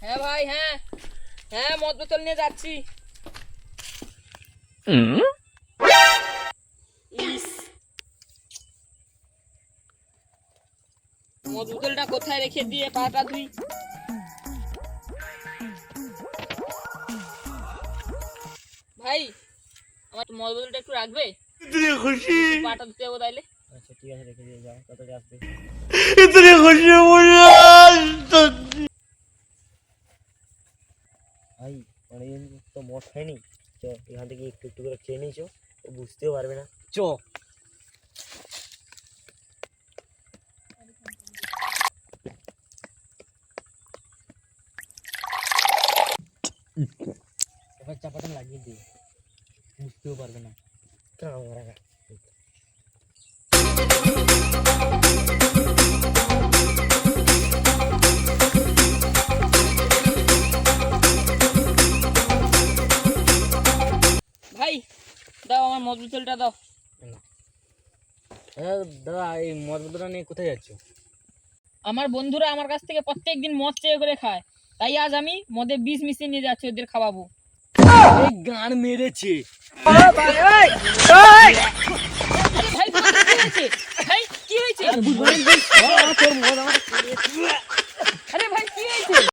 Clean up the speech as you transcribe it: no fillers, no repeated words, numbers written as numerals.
হ্যাঁ ভাই, হ্যাঁ হ্যাঁ, মদ বোতল নিয়ে যাচ্ছি। ইস, মদ বোতলটা কোথায় রেখে দিয়ে পাটা ধুই। ভাই, আমার মদ বোতলটা একটু রাখবে? इतनी खुशी পাটা ধুতে যাবো তাইলে। আচ্ছা ঠিক আছে, রেখে দিয়ে যাও, তাড়াতাড়ি আসবে। इतनी खुशी मुझे आज तक। ভাই অনেকদিন তো মদ খাইনি, চ এখান থেকে একটু একটু করে খেয়ে নিয়েছো, ও বুঝতেও পারবে না। চ এবার চাপাটা লাগিয়ে দিই, বুঝতেও পারবে না। কামড়া ভাই দাও, আমার মদ বোতলটা দাও। দাদা, এই মদ বোতলটা নিয়ে কোথায় যাচ্ছ? আমার বন্ধুরা আমার কাছ থেকে প্রত্যেকদিন মদ চেয়ে করে খায়, তাই আজ আমি মদে বিষ মিশিয়ে নিয়ে যাচ্ছি, ওদের খাওয়াবো। এই গান মেরেছে।